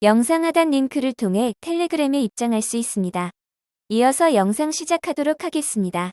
영상 하단 링크를 통해 텔레그램에 입장할 수 있습니다. 이어서 영상 시작하도록 하겠습니다.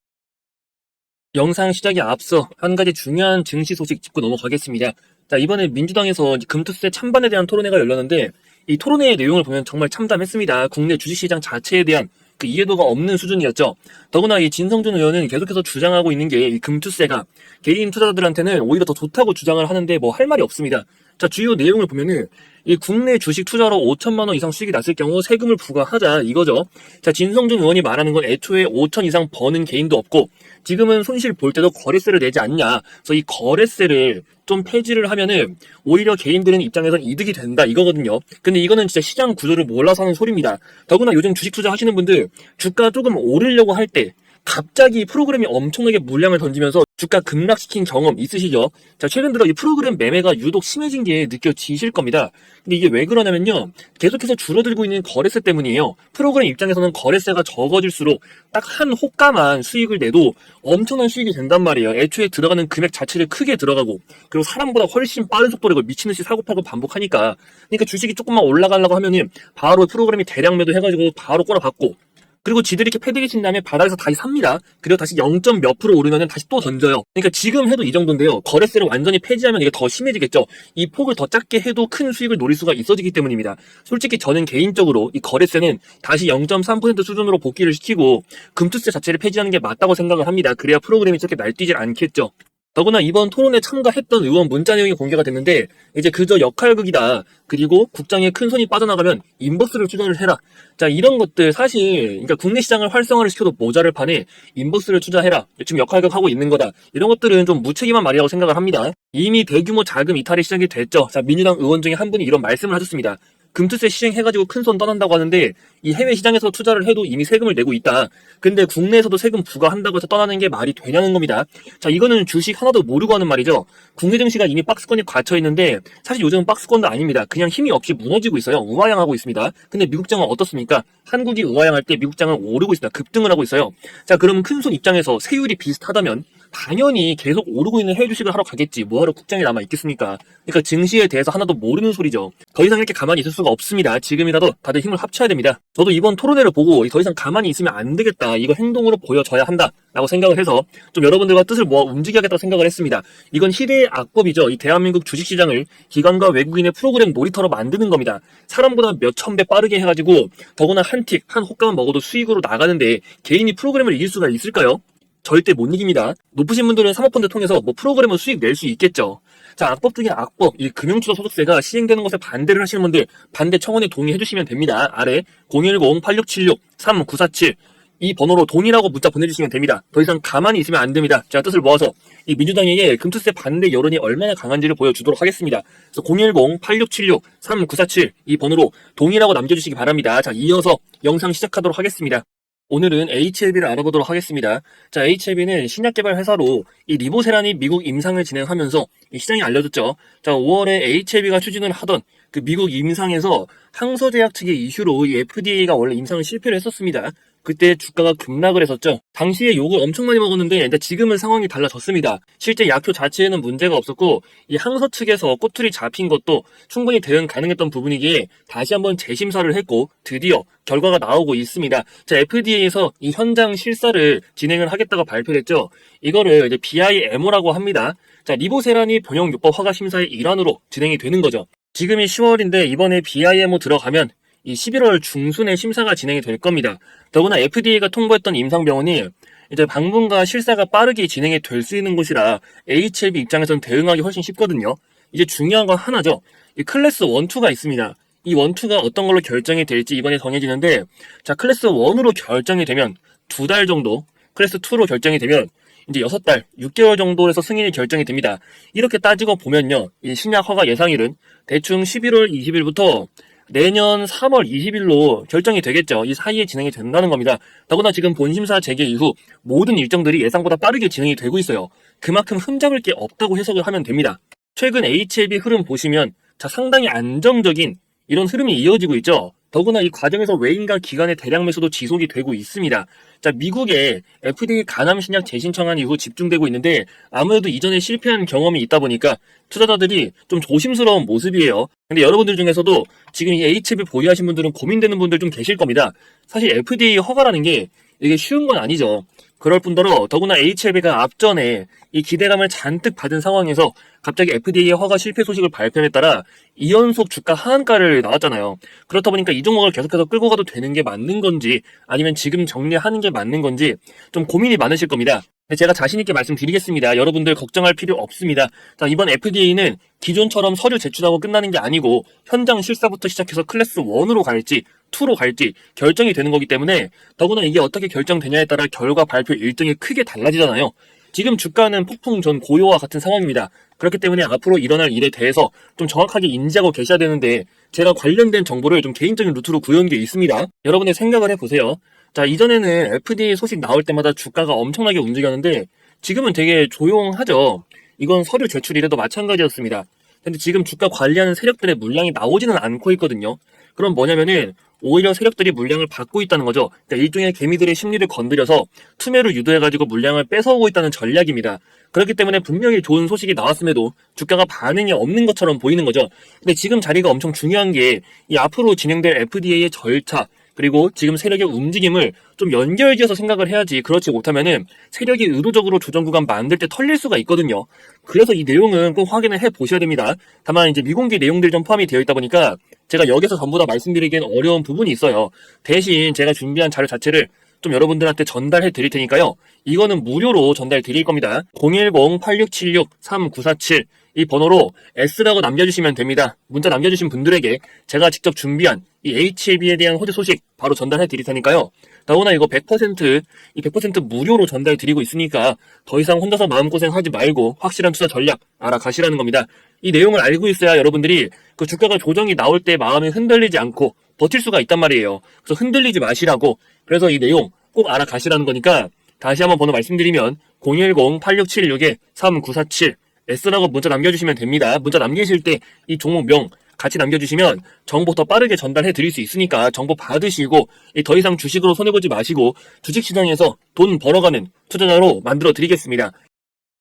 영상 시작에 앞서 한 가지 중요한 증시 소식 짚고 넘어가겠습니다. 자, 이번에 민주당에서 금투세 찬반에 대한 토론회가 열렸는데 이 토론회의 내용을 보면 정말 참담했습니다. 국내 주식시장 자체에 대한 그 이해도가 없는 수준이었죠. 더구나 이 진성준 의원은 계속해서 주장하고 있는 게 이 금투세가 개인 투자자들한테는 오히려 더 좋다고 주장을 하는데 뭐 할 말이 없습니다. 자, 주요 내용을 보면은 이 국내 주식 투자로 5천만 원 이상 수익이 났을 경우 세금을 부과하자 이거죠. 자, 진성준 의원이 말하는 건 애초에 5천 이상 버는 개인도 없고 지금은 손실 볼 때도 거래세를 내지 않냐. 그래서 이 거래세를 좀 폐지를 하면은 오히려 개인들은 입장에선 이득이 된다 이거거든요. 근데 이거는 진짜 시장 구조를 몰라서 하는 소리입니다. 더구나 요즘 주식 투자 하시는 분들 주가 조금 오르려고 할 때 갑자기 프로그램이 엄청나게 물량을 던지면서 주가 급락시킨 경험 있으시죠? 자, 최근 들어 이 프로그램 매매가 유독 심해진 게 느껴지실 겁니다. 근데 이게 왜 그러냐면요. 계속해서 줄어들고 있는 거래세 때문이에요. 프로그램 입장에서는 거래세가 적어질수록 딱 한 호가만 수익을 내도 엄청난 수익이 된단 말이에요. 애초에 들어가는 금액 자체를 크게 들어가고 그리고 사람보다 훨씬 빠른 속도로 이걸 미친듯이 사고팔고 반복하니까 그러니까 주식이 조금만 올라가려고 하면은 바로 프로그램이 대량 매도 해가지고 바로 꼬라박고 그리고 지들이 이렇게 패대기 친 다음에 바닥에서 다시 삽니다. 그리고 다시 0점 몇 프로 오르면은 다시 또 던져요. 그러니까 지금 해도 이 정도인데요. 거래세를 완전히 폐지하면 이게 더 심해지겠죠. 이 폭을 더 작게 해도 큰 수익을 노릴 수가 있어지기 때문입니다. 솔직히 저는 개인적으로 이 거래세는 다시 0.3% 수준으로 복귀를 시키고 금투세 자체를 폐지하는 게 맞다고 생각을 합니다. 그래야 프로그램이 저렇게 날뛰질 않겠죠. 더구나 이번 토론에 참가했던 의원 문자 내용이 공개가 됐는데 이제 그저 역할극이다. 그리고 국장에 큰 손이 빠져나가면 인버스를 투자를 해라. 자, 이런 것들 사실 그러니까 국내 시장을 활성화를 시켜도 모자를 판에 인버스를 투자해라. 지금 역할극하고 있는 거다. 이런 것들은 좀 무책임한 말이라고 생각을 합니다. 이미 대규모 자금 이탈이 시작이 됐죠. 자, 민주당 의원 중에 한 분이 이런 말씀을 하셨습니다. 금투세 시행해가지고 큰 손 떠난다고 하는데 이 해외 시장에서 투자를 해도 이미 세금을 내고 있다. 근데 국내에서도 세금 부과한다고 해서 떠나는 게 말이 되냐는 겁니다. 자, 이거는 주식 하나도 모르고 하는 말이죠. 국내 증시가 이미 박스권이 갇혀 있는데 사실 요즘은 박스권도 아닙니다. 그냥 힘이 없이 무너지고 있어요. 우하향하고 있습니다. 근데 미국장은 어떻습니까? 한국이 우하향할 때 미국장은 오르고 있습니다. 급등을 하고 있어요. 자, 그럼 큰 손 입장에서 세율이 비슷하다면 당연히 계속 오르고 있는 해외 주식을 하러 가겠지. 뭐하러 국장에 남아 있겠습니까? 그러니까 증시에 대해서 하나도 모르는 소리죠. 더 이상 이렇게 가만히 있을 수가 없습니다. 지금이라도 다들 힘을 합쳐야 됩니다. 저도 이번 토론회를 보고 더 이상 가만히 있으면 안 되겠다. 이거 행동으로 보여줘야 한다. 라고 생각을 해서 좀 여러분들과 뜻을 모아 움직여야겠다고 생각을 했습니다. 이건 희대의 악법이죠. 이 대한민국 주식시장을 기관과 외국인의 프로그램 놀이터로 만드는 겁니다. 사람보다 몇천 배 빠르게 해가지고 더구나 한 틱, 한 호가만 먹어도 수익으로 나가는데 개인이 프로그램을 이길 수가 있을까요? 절대 못 이깁니다. 높으신 분들은 사모펀드 통해서 뭐 프로그램을 수익 낼 수 있겠죠. 자, 악법 중에 악법, 이 금융투자소득세가 시행되는 것에 반대를 하시는 분들 반대 청원에 동의해 주시면 됩니다. 아래 010-8676-3947 이 번호로 돈이라고 문자 보내주시면 됩니다. 더 이상 가만히 있으면 안 됩니다. 제가 뜻을 모아서 이 민주당에게 금투세 반대 여론이 얼마나 강한지를 보여주도록 하겠습니다. 그래서 010-8676-3947 이 번호로 돈이라고 남겨주시기 바랍니다. 자, 이어서 영상 시작하도록 하겠습니다. 오늘은 HLB를 알아보도록 하겠습니다. 자, HLB는 신약개발 회사로 이 리보세란이 미국 임상을 진행하면서 이 시장이 알려졌죠. 자, 5월에 HLB가 추진을 하던 그 미국 임상에서 항소제약 측의 이슈로 이 FDA가 원래 임상을 실패를 했었습니다. 그때 주가가 급락을 했었죠. 당시에 욕을 엄청 많이 먹었는데 근데 지금은 상황이 달라졌습니다. 실제 약효 자체에는 문제가 없었고 이 항소 측에서 꼬투리 잡힌 것도 충분히 대응 가능했던 부분이기에 다시 한번 재심사를 했고 드디어 결과가 나오고 있습니다. 자, FDA에서 이 현장 실사를 진행을 하겠다고 발표를 했죠. 이거를 이제 BIMO라고 합니다. 자, 리보세란이 병용요법 허가 심사의 일환으로 진행이 되는 거죠. 지금이 10월인데 이번에 BIMO 들어가면 이 11월 중순에 심사가 진행이 될 겁니다. 더구나 FDA가 통보했던 임상병원이 이제 방문과 실사가 빠르게 진행이 될 수 있는 곳이라 HLB 입장에서는 대응하기 훨씬 쉽거든요. 이제 중요한 건 하나죠. 이 클래스 1, 2가 있습니다. 이 1, 2가 어떤 걸로 결정이 될지 이번에 정해지는데 자, 클래스 1으로 결정이 되면 2달 정도, 클래스 2로 결정이 되면 이제 6달, 6개월 정도에서 승인이 결정이 됩니다. 이렇게 따지고 보면요. 이 신약 허가 예상일은 대충 11월 20일부터 내년 3월 20일로 결정이 되겠죠. 이 사이에 진행이 된다는 겁니다. 더구나 지금 본심사 재개 이후 모든 일정들이 예상보다 빠르게 진행이 되고 있어요. 그만큼 흠잡을 게 없다고 해석을 하면 됩니다. 최근 HLB 흐름 보시면 자, 상당히 안정적인 이런 흐름이 이어지고 있죠. 더구나 이 과정에서 외인과 기관의 대량 매수도 지속이 되고 있습니다. 자, 미국의 FDA 간암 신약 재신청한 이후 집중되고 있는데 아무래도 이전에 실패한 경험이 있다 보니까 투자자들이 좀 조심스러운 모습이에요. 근데 여러분들 중에서도 지금 이 HB 보유하신 분들은 고민되는 분들 좀 계실 겁니다. 사실 FDA 허가라는 게 이게 쉬운 건 아니죠. 그럴 뿐더러 더구나 HLB가 앞전에 이 기대감을 잔뜩 받은 상황에서 갑자기 FDA 허가 실패 소식을 발표에 따라 2연속 주가 하한가를 나왔잖아요. 그렇다 보니까 이 종목을 계속해서 끌고 가도 되는 게 맞는 건지 아니면 지금 정리하는 게 맞는 건지 좀 고민이 많으실 겁니다. 제가 자신 있게 말씀드리겠습니다. 여러분들 걱정할 필요 없습니다. 자, 이번 FDA는 기존처럼 서류 제출하고 끝나는 게 아니고 현장 실사부터 시작해서 클래스 1으로 갈지 2로 갈지 결정이 되는 거기 때문에 더구나 이게 어떻게 결정되냐에 따라 결과 발표 일정이 크게 달라지잖아요. 지금 주가는 폭풍 전 고요와 같은 상황입니다. 그렇기 때문에 앞으로 일어날 일에 대해서 좀 정확하게 인지하고 계셔야 되는데 제가 관련된 정보를 좀 개인적인 루트로 구해온 게 있습니다. 여러분의 생각을 해보세요. 자, 이전에는 FDA 소식 나올 때마다 주가가 엄청나게 움직였는데 지금은 되게 조용하죠. 이건 서류 제출이라도 마찬가지였습니다. 근데 지금 주가 관리하는 세력들의 물량이 나오지는 않고 있거든요. 그럼 뭐냐면은 오히려 세력들이 물량을 받고 있다는 거죠. 그러니까 일종의 개미들의 심리를 건드려서 투매를 유도해가지고 물량을 뺏어오고 있다는 전략입니다. 그렇기 때문에 분명히 좋은 소식이 나왔음에도 주가가 반응이 없는 것처럼 보이는 거죠. 근데 지금 자리가 엄청 중요한 게 이 앞으로 진행될 FDA의 절차 그리고 지금 세력의 움직임을 좀 연결지어서 생각을 해야지 그렇지 못하면은 세력이 의도적으로 조정 구간 만들 때 털릴 수가 있거든요. 그래서 이 내용은 꼭 확인을 해 보셔야 됩니다. 다만 이제 미공개 내용들이 좀 포함이 되어 있다 보니까 제가 여기서 전부 다 말씀드리기엔 어려운 부분이 있어요. 대신 제가 준비한 자료 자체를 좀 여러분들한테 전달해 드릴 테니까요. 이거는 무료로 전달 드릴 겁니다. 010-8676-3947 이 번호로 S라고 남겨주시면 됩니다. 문자 남겨주신 분들에게 제가 직접 준비한 이 HLB에 대한 호재 소식 바로 전달해 드릴 테니까요. 더구나 이거 100% 무료로 전달 드리고 있으니까 더 이상 혼자서 마음고생 하지 말고 확실한 투자 전략 알아가시라는 겁니다. 이 내용을 알고 있어야 여러분들이 그 주가가 조정이 나올 때 마음이 흔들리지 않고 버틸 수가 있단 말이에요. 그래서 흔들리지 마시라고. 그래서 이 내용 꼭 알아가시라는 거니까 다시 한번 번호 말씀드리면 010-8676-3947 S라고 문자 남겨주시면 됩니다. 문자 남기실 때 이 종목명 같이 남겨주시면 정보 더 빠르게 전달해 드릴 수 있으니까 정보 받으시고 더 이상 주식으로 손해보지 마시고 주식시장에서 돈 벌어가는 투자자로 만들어 드리겠습니다.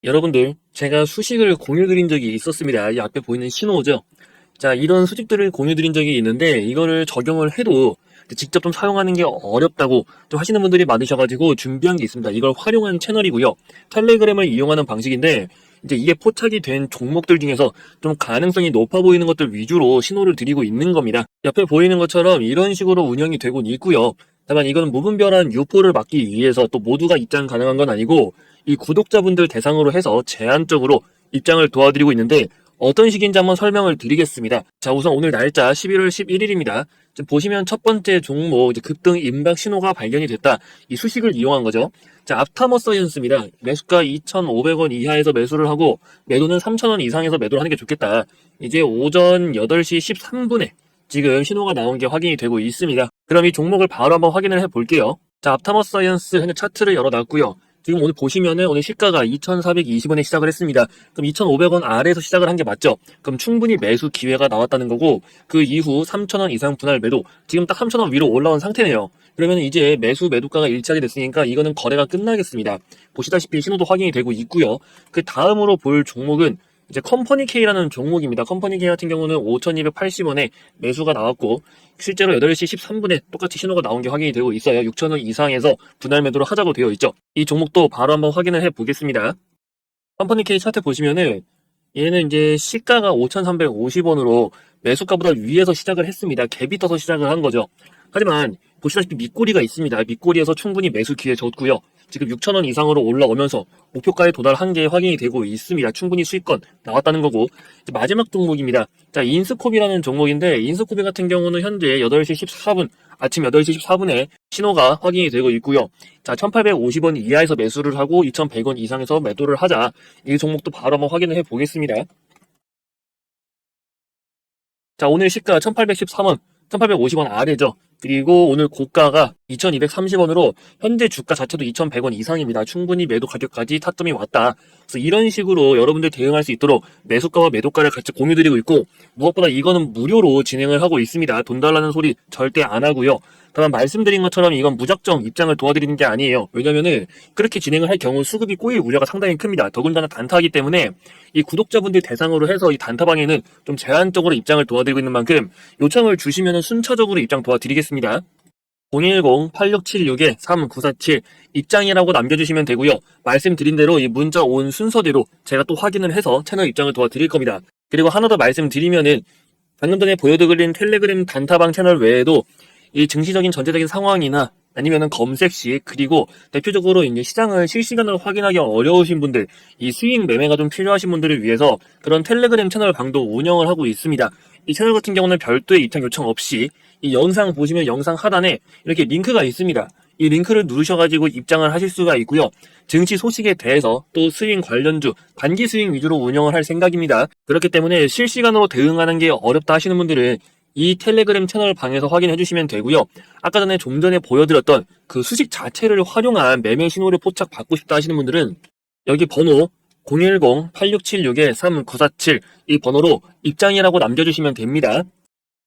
여러분들 제가 수식을 공유드린 적이 있었습니다. 이 앞에 보이는 신호죠. 자, 이런 수식들을 공유드린 적이 있는데 이거를 적용을 해도 직접 좀 사용하는 게 어렵다고 좀 하시는 분들이 많으셔가지고 준비한 게 있습니다. 이걸 활용한 채널이고요. 텔레그램을 이용하는 방식인데 이제 이게 포착이 된 종목들 중에서 좀 가능성이 높아 보이는 것들 위주로 신호를 드리고 있는 겁니다. 옆에 보이는 것처럼 이런 식으로 운영이 되고 있고요. 다만 이건 무분별한 유포를 막기 위해서 또 모두가 입장 가능한 건 아니고 이 구독자분들 대상으로 해서 제한적으로 입장을 도와드리고 있는데 어떤 식인지 한번 설명을 드리겠습니다. 자, 우선 오늘 날짜 11월 11일입니다. 지금 보시면 첫 번째 종목 이제 급등 임박 신호가 발견이 됐다. 이 수식을 이용한 거죠. 자, 앞타머 사이언스입니다. 매수가 2,500원 이하에서 매수를 하고 매도는 3,000원 이상에서 매도를 하는 게 좋겠다. 이제 오전 8시 13분에 지금 신호가 나온 게 확인이 되고 있습니다. 그럼 이 종목을 바로 한번 확인을 해 볼게요. 자, 앞타머 사이언스 현재 차트를 열어놨고요. 지금 오늘 보시면은 오늘 시가가 2,420원에 시작을 했습니다. 그럼 2,500원 아래에서 시작을 한 게 맞죠? 그럼 충분히 매수 기회가 나왔다는 거고 그 이후 3,000원 이상 분할 매도 지금 딱 3,000원 위로 올라온 상태네요. 그러면 이제 매수 매도가가 일치하게 됐으니까 이거는 거래가 끝나겠습니다. 보시다시피 신호도 확인이 되고 있고요. 그 다음으로 볼 종목은 이제 컴퍼니 K라는 종목입니다. 컴퍼니 K 같은 경우는 5,280원에 매수가 나왔고 실제로 8시 13분에 똑같이 신호가 나온 게 확인이 되고 있어요. 6,000원 이상에서 분할 매도를 하자고 되어 있죠. 이 종목도 바로 한번 확인을 해 보겠습니다. 컴퍼니 K 차트 보시면은 얘는 이제 시가가 5,350원으로 매수가보다 위에서 시작을 했습니다. 갭이 떠서 시작을 한 거죠. 하지만 보시다시피 밑꼬리가 있습니다. 밑꼬리에서 충분히 매수 기회 줬고요. 지금 6,000원 이상으로 올라오면서 목표가에 도달한 게 확인이 되고 있습니다. 충분히 수익권 나왔다는 거고 마지막 종목입니다. 자, 인스코비라는 종목인데 인스코비 같은 경우는 현재 8시 14분 아침 8시 14분에 신호가 확인이 되고 있고요. 자, 1,850원 이하에서 매수를 하고 2,100원 이상에서 매도를 하자. 이 종목도 바로 한번 확인을 해 보겠습니다. 자, 오늘 시가 1,813원, 1,850원 아래죠. 그리고 오늘 고가가 2,230원으로 현재 주가 자체도 2,100원 이상입니다. 충분히 매도 가격까지 타점이 왔다. 그래서 이런 식으로 여러분들 대응할 수 있도록 매수가와 매도가를 같이 공유드리고 있고, 무엇보다 이거는 무료로 진행을 하고 있습니다. 돈 달라는 소리 절대 안 하고요. 다만 말씀드린 것처럼 이건 무작정 입장을 도와드리는 게 아니에요. 왜냐면은 그렇게 진행을 할 경우 수급이 꼬일 우려가 상당히 큽니다. 더군다나 단타이기 때문에 이 구독자분들 대상으로 해서 이 단타방에는 좀 제한적으로 입장을 도와드리고 있는 만큼 요청을 주시면 순차적으로 입장 도와드리겠습니다. 010-8676-3947 입장이라고 남겨주시면 되고요. 말씀드린 대로 이 문자 온 순서대로 제가 또 확인을 해서 채널 입장을 도와드릴 겁니다. 그리고 하나 더 말씀드리면은 방금 전에 보여드린 텔레그램 단타방 채널 외에도 이 증시적인 전체적인 상황이나 아니면은 검색 시, 그리고 대표적으로 이제 시장을 실시간으로 확인하기 어려우신 분들, 이 수익 매매가 좀 필요하신 분들을 위해서 그런 텔레그램 채널 방도 운영을 하고 있습니다. 이 채널 같은 경우는 별도의 입장 요청 없이 이 영상 보시면 영상 하단에 이렇게 링크가 있습니다. 이 링크를 누르셔가지고 입장을 하실 수가 있고요. 증시 소식에 대해서 또 수익 관련주, 단기 수익 위주로 운영을 할 생각입니다. 그렇기 때문에 실시간으로 대응하는 게 어렵다 하시는 분들은 이 텔레그램 채널 방에서 확인해 주시면 되고요. 아까 전에 좀 전에 보여드렸던 그 수식 자체를 활용한 매매 신호를 포착 받고 싶다 하시는 분들은 여기 번호 010-8676-3947 이 번호로 입장이라고 남겨주시면 됩니다.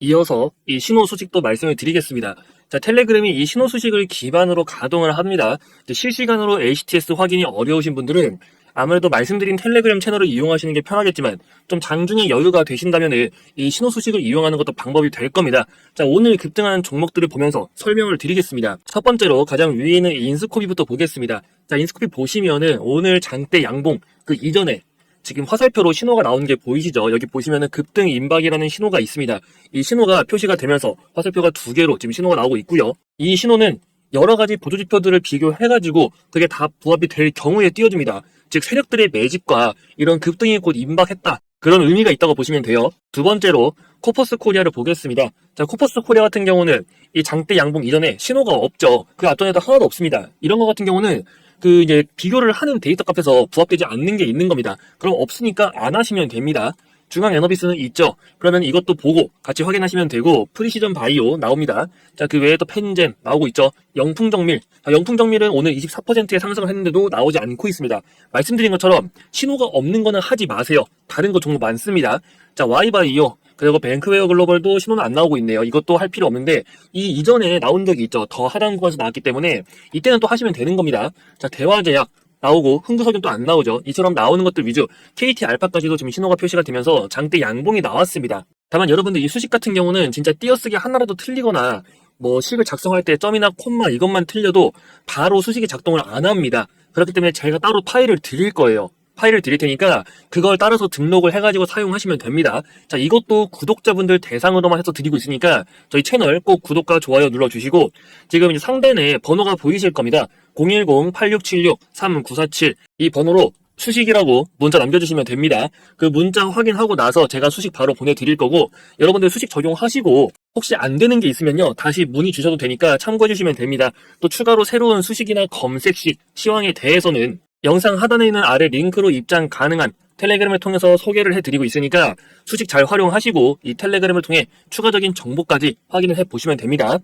이어서 이 신호 소식도 말씀을 드리겠습니다. 자, 텔레그램이 이 신호 소식을 기반으로 가동을 합니다. 실시간으로 HTS 확인이 어려우신 분들은 아무래도 말씀드린 텔레그램 채널을 이용하시는 게 편하겠지만 좀 장중에 여유가 되신다면 이 신호 소식을 이용하는 것도 방법이 될 겁니다. 자, 오늘 급등하는 종목들을 보면서 설명을 드리겠습니다. 첫 번째로 가장 위에 있는 인스코피부터 보겠습니다. 자, 인스코피 보시면은 오늘 장대 양봉 그 이전에 지금 화살표로 신호가 나오는 게 보이시죠? 여기 보시면은 급등 임박이라는 신호가 있습니다. 이 신호가 표시가 되면서 화살표가 두 개로 지금 신호가 나오고 있고요. 이 신호는 여러 가지 보조지표들을 비교해가지고 그게 다 부합이 될 경우에 띄워줍니다. 즉 세력들의 매집과 이런 급등이 곧 임박했다. 그런 의미가 있다고 보시면 돼요. 두 번째로 코퍼스 코리아를 보겠습니다. 자, 코퍼스 코리아 같은 경우는 이 장대 양봉 이전에 신호가 없죠. 그 앞전에도 하나도 없습니다. 이런 것 같은 경우는 그 이제 비교를 하는 데이터 값에서 부합되지 않는 게 있는 겁니다. 그럼 없으니까 안 하시면 됩니다. 중앙 에너비스는 있죠. 그러면 이것도 보고 같이 확인하시면 되고, 프리시전 바이오 나옵니다. 자, 그 외에도 펜젠 나오고 있죠. 영풍정밀. 영풍정밀은 오늘 24%의 상승을 했는데도 나오지 않고 있습니다. 말씀드린 것처럼 신호가 없는 거는 하지 마세요. 다른 거 종목 많습니다. 자, 와이바이오. 그리고 뱅크웨어 글로벌도 신호는 안 나오고 있네요. 이것도 할 필요 없는데 이 이전에 나온 적이 있죠. 더 하단 구간에서 나왔기 때문에 이때는 또 하시면 되는 겁니다. 자, 대화제약 나오고 흥구석유는 또 안 나오죠. 이처럼 나오는 것들 위주, KT 알파까지도 지금 신호가 표시가 되면서 장대 양봉이 나왔습니다. 다만 여러분들 이 수식 같은 경우는 진짜 띄어쓰기 하나라도 틀리거나 뭐 식을 작성할 때 점이나 콤마 이것만 틀려도 바로 수식이 작동을 안 합니다. 그렇기 때문에 제가 따로 파일을 드릴 거예요. 파일을 드릴 테니까 그걸 따라서 등록을 해가지고 사용하시면 됩니다. 자, 이것도 구독자분들 대상으로만 해서 드리고 있으니까 저희 채널 꼭 구독과 좋아요 눌러주시고, 지금 이제 상단에 번호가 보이실 겁니다. 010-8676-3947 이 번호로 수식이라고 문자 남겨주시면 됩니다. 그 문자 확인하고 나서 제가 수식 바로 보내드릴 거고, 여러분들 수식 적용하시고 혹시 안 되는 게 있으면요 다시 문의 주셔도 되니까 참고해 주시면 됩니다. 또 추가로 새로운 수식이나 검색식, 시황에 대해서는 영상 하단에 있는 아래 링크로 입장 가능한 텔레그램을 통해서 소개를 해드리고 있으니까 수식 잘 활용하시고 이 텔레그램을 통해 추가적인 정보까지 확인을 해보시면 됩니다.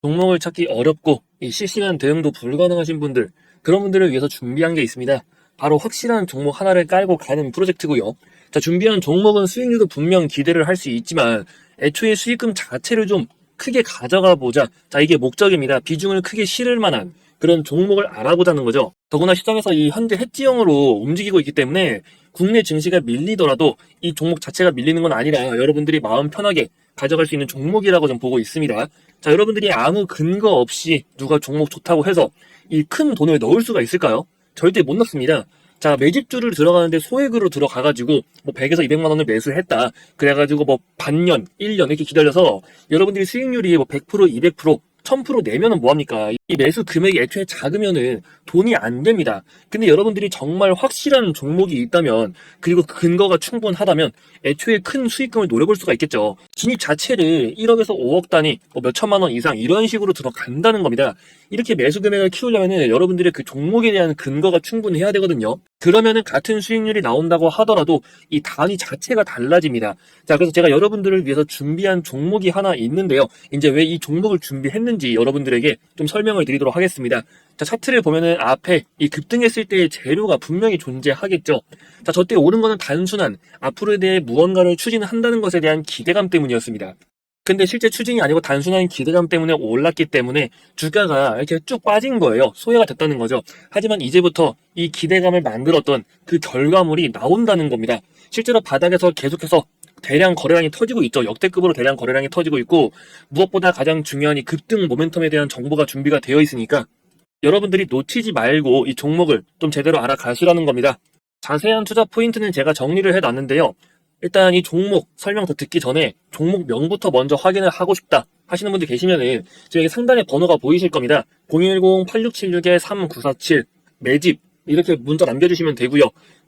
종목을 찾기 어렵고 이 실시간 대응도 불가능하신 분들, 그런 분들을 위해서 준비한 게 있습니다. 바로 확실한 종목 하나를 깔고 가는 프로젝트고요. 자, 준비한 종목은 수익률도 분명 기대를 할 수 있지만 애초에 수익금 자체를 좀 크게 가져가 보자. 자, 이게 목적입니다. 비중을 크게 실을 만한 그런 종목을 알아보자는 거죠. 더구나 시장에서 이 현재 해지형으로 움직이고 있기 때문에 국내 증시가 밀리더라도 이 종목 자체가 밀리는 건 아니라 여러분들이 마음 편하게 가져갈 수 있는 종목이라고 좀 보고 있습니다. 자, 여러분들이 아무 근거 없이 누가 종목 좋다고 해서 이 큰 돈을 넣을 수가 있을까요? 절대 못 넣습니다. 자, 매집주를 들어가는데 소액으로 들어가가지고 뭐 100에서 200만 원을 매수했다. 그래가지고 뭐 반년, 1년 이렇게 기다려서 여러분들이 수익률이 뭐 100%, 200%, 1000% 내면은 뭐합니까? 이 매수 금액이 애초에 작으면은 돈이 안 됩니다. 근데 여러분들이 정말 확실한 종목이 있다면, 그리고 근거가 충분하다면 애초에 큰 수익금을 노려볼 수가 있겠죠. 진입 자체를 1억에서 5억 단위, 몇 천만 원 이상 이런 식으로 들어간다는 겁니다. 이렇게 매수 금액을 키우려면 여러분들의 그 종목에 대한 근거가 충분해야 되거든요. 그러면은 같은 수익률이 나온다고 하더라도 이 단위 자체가 달라집니다. 자, 그래서 제가 여러분들을 위해서 준비한 종목이 하나 있는데요. 이제 왜 이 종목을 준비했는지 여러분들에게 좀 설명을 드리도록 하겠습니다. 자, 차트를 보면은 앞에 이 급등했을 때의 재료가 분명히 존재하겠죠. 자, 저때 오른 거는 단순한 앞으로에 대해 무언가를 추진한다는 것에 대한 기대감 때문이었습니다. 근데 실제 추진이 아니고 단순한 기대감 때문에 올랐기 때문에 주가가 이렇게 쭉 빠진 거예요. 소외가 됐다는 거죠. 하지만 이제부터 이 기대감을 만들었던 그 결과물이 나온다는 겁니다. 실제로 바닥에서 계속해서 대량 거래량이 터지고 있죠. 역대급으로 대량 거래량이 터지고 있고, 무엇보다 가장 중요한 이 급등 모멘텀에 대한 정보가 준비가 되어 있으니까 여러분들이 놓치지 말고 이 종목을 좀 제대로 알아가시라는 겁니다. 자세한 투자 포인트는 제가 정리를 해놨는데요. 일단 이 종목 설명 더 듣기 전에 종목 명부터 먼저 확인을 하고 싶다 하시는 분들 계시면은 저기 상단에 번호가 보이실 겁니다. 010-8676-3947 매집 이렇게 문자 남겨주시면 되고요.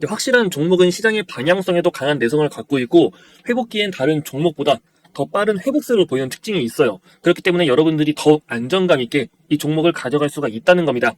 확실한 종목은 시장의 방향성에도 강한 내성을 갖고 있고 회복기엔 다른 종목보다 더 빠른 회복세를 보이는 특징이 있어요. 그렇기 때문에 여러분들이 더 안정감 있게 이 종목을 가져갈 수가 있다는 겁니다.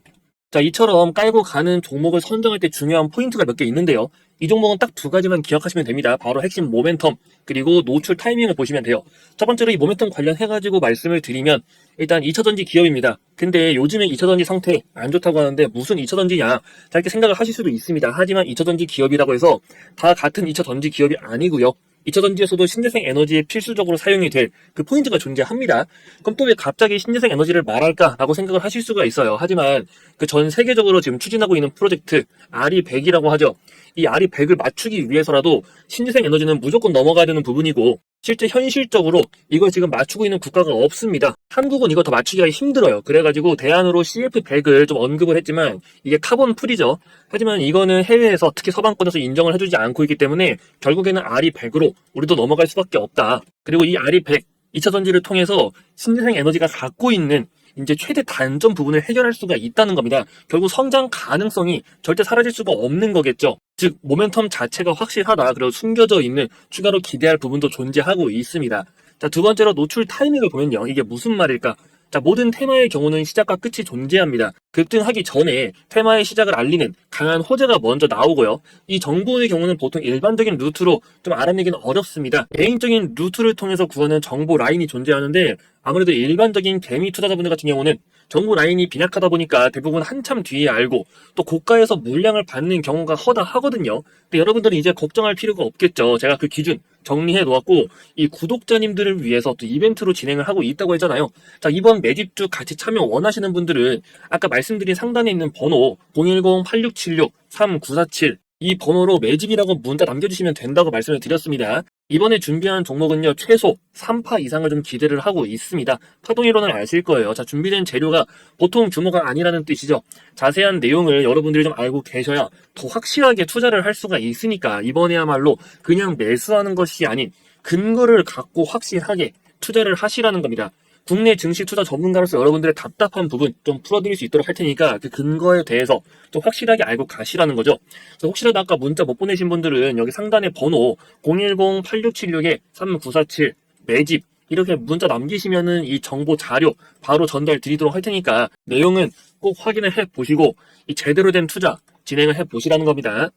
자, 이처럼 깔고 가는 종목을 선정할 때 중요한 포인트가 몇 개 있는데요. 이 종목은 딱 두 가지만 기억하시면 됩니다. 바로 핵심 모멘텀, 그리고 노출 타이밍을 보시면 돼요. 첫 번째로 이 모멘텀 관련해가지고 말씀을 드리면 일단 2차전지 기업입니다. 근데 요즘에 2차전지 상태 안 좋다고 하는데 무슨 2차전지냐? 자, 이렇게 생각을 하실 수도 있습니다. 하지만 2차전지 기업이라고 해서 다 같은 2차전지 기업이 아니고요. 2차전지에서도 신재생 에너지에 필수적으로 사용이 될 그 포인트가 존재합니다. 그럼 또 왜 갑자기 신재생 에너지를 말할까라고 생각을 하실 수가 있어요. 하지만 그 전 세계적으로 지금 추진하고 있는 프로젝트 RE100이라고 하죠. 이 RE100을 맞추기 위해서라도 신재생 에너지는 무조건 넘어가야 되는 부분이고, 실제 현실적으로 이걸 지금 맞추고 있는 국가가 없습니다. 한국은 이거 더 맞추기가 힘들어요. 그래가지고 대안으로 CF100을 좀 언급을 했지만 이게 카본 풀이죠. 하지만 이거는 해외에서 특히 서방권에서 인정을 해주지 않고 있기 때문에 결국에는 RE100으로 우리도 넘어갈 수밖에 없다. 그리고 이 RE100 2차전지를 통해서 신재생 에너지가 갖고 있는 이제 최대 단점 부분을 해결할 수가 있다는 겁니다. 결국 성장 가능성이 절대 사라질 수가 없는 거겠죠. 즉 모멘텀 자체가 확실하다. 그리고 숨겨져 있는 추가로 기대할 부분도 존재하고 있습니다. 자, 두 번째로 노출 타이밍을 보면요. 이게 무슨 말일까? 자, 모든 테마의 경우는 시작과 끝이 존재합니다. 급등하기 전에 테마의 시작을 알리는 강한 호재가 먼저 나오고요. 이 정보의 경우는 보통 일반적인 루트로 좀 알아내기는 어렵습니다. 개인적인 루트를 통해서 구하는 정보 라인이 존재하는데, 아무래도 일반적인 개미 투자자분들 같은 경우는 정보 라인이 빈약하다 보니까 대부분 한참 뒤에 알고 또 고가에서 물량을 받는 경우가 허다하거든요. 근데 여러분들은 이제 걱정할 필요가 없겠죠. 제가 그 기준 정리해 놓았고, 이 구독자님들을 위해서 또 이벤트로 진행을 하고 있다고 했잖아요. 자, 이번 매집주 같이 참여 원하시는 분들은 아까 말씀드린 상단에 있는 번호 010-8676-3947 이 번호로 매집이라고 문자 남겨주시면 된다고 말씀을 드렸습니다. 이번에 준비한 종목은요, 최소 3파 이상을 좀 기대를 하고 있습니다. 파동이론을 아실 거예요. 자, 준비된 재료가 보통 규모가 아니라는 뜻이죠. 자세한 내용을 여러분들이 좀 알고 계셔야 더 확실하게 투자를 할 수가 있으니까 이번에야말로 그냥 매수하는 것이 아닌 근거를 갖고 확실하게 투자를 하시라는 겁니다. 국내 증시 투자 전문가로서 여러분들의 답답한 부분 좀 풀어드릴 수 있도록 할 테니까 그 근거에 대해서 좀 확실하게 알고 가시라는 거죠. 그래서 혹시라도 아까 문자 못 보내신 분들은 여기 상단에 번호 010-8676-3947 매집 이렇게 문자 남기시면은 이 정보 자료 바로 전달 드리도록 할 테니까 내용은 꼭 확인을 해 보시고 이 제대로 된 투자 진행을 해 보시라는 겁니다.